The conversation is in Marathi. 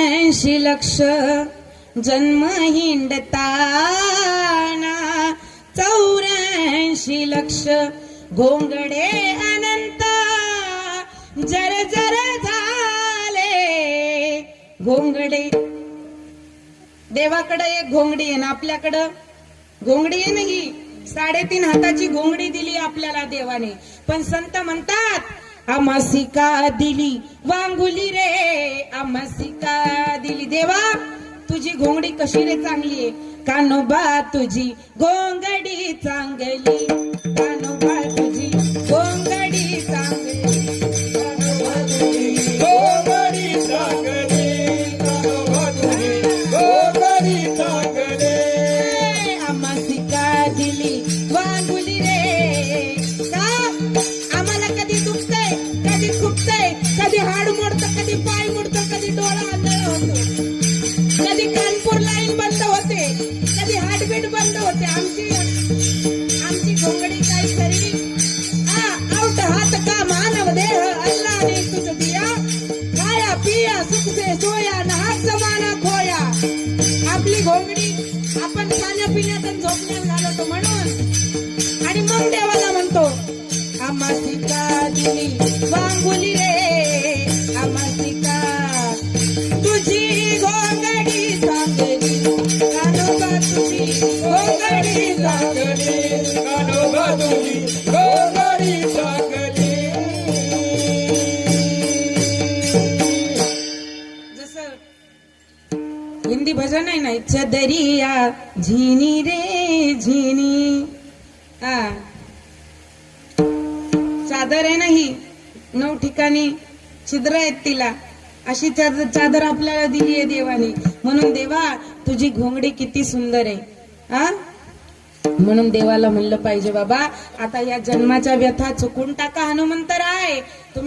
84 लक्ष जन्म हिंडताना 84 लक्ष घोंगडे अनंत जर जर झाले घोंगडे. देवाकडे एक घोंगडी आहे ना आपल्याकडं घोंगडी आहे नाही 3.5 हाताची घोंगडी दिली आपल्याला देवाने. पण संत म्हणतात आमासिका दिली वांगुली रे आमासिका दिली. देवा तुझी घोंगडी कशी रे चांगली आहे. कानोबा तुझी घोंगडी चांगली कानोबा तुझी घोंगडी चांगली कानोबा तुझी घोंगडी चांगली कानोबा तुझी घोंगडी चांगली. आमासिका दिली वांगुली रे. का आम्हाला कधी दुखतंय कधी खुपतंय कधी हाड मोडतं कधी पाय मोडतं कधी डोळा आंधळ होतो कधी कानपूर लाईन बंद होते कधी हार्टबीट बंद होते. आमची घोंगडी काय खरी आउट हात का मानव देह अल्लाने तुझ दिया खाया पिया सुख से सोया नहात जमाना खोया. आपली घोंगडी आपण खाण्यापिण्यात आणि झोपण्यात घालवतो म्हणून. आणि मग देवाला म्हणतो आमासिका दिली वांगुली रे आमासिका तुझी घोंगडी चांगली कानोबा तुझी घोंगडी चांगली कानोबा तुझी घोंगडी चांगली. जसं हिंदी भजन आहे ना चदरिया झिनी रे झिनी. चादर आहे ना ही 9 ठिकाणी छिद्र आहेत तिला अशी चादर आपल्याला दिली आहे देवाने. म्हणून देवा तुझी घोंगडी किती सुंदर आहे. म्हणून देवाला म्हणलं पाहिजे बाबा आता या जन्माच्या व्यथा चुकून टाका हनुमंत राय. तुम्ही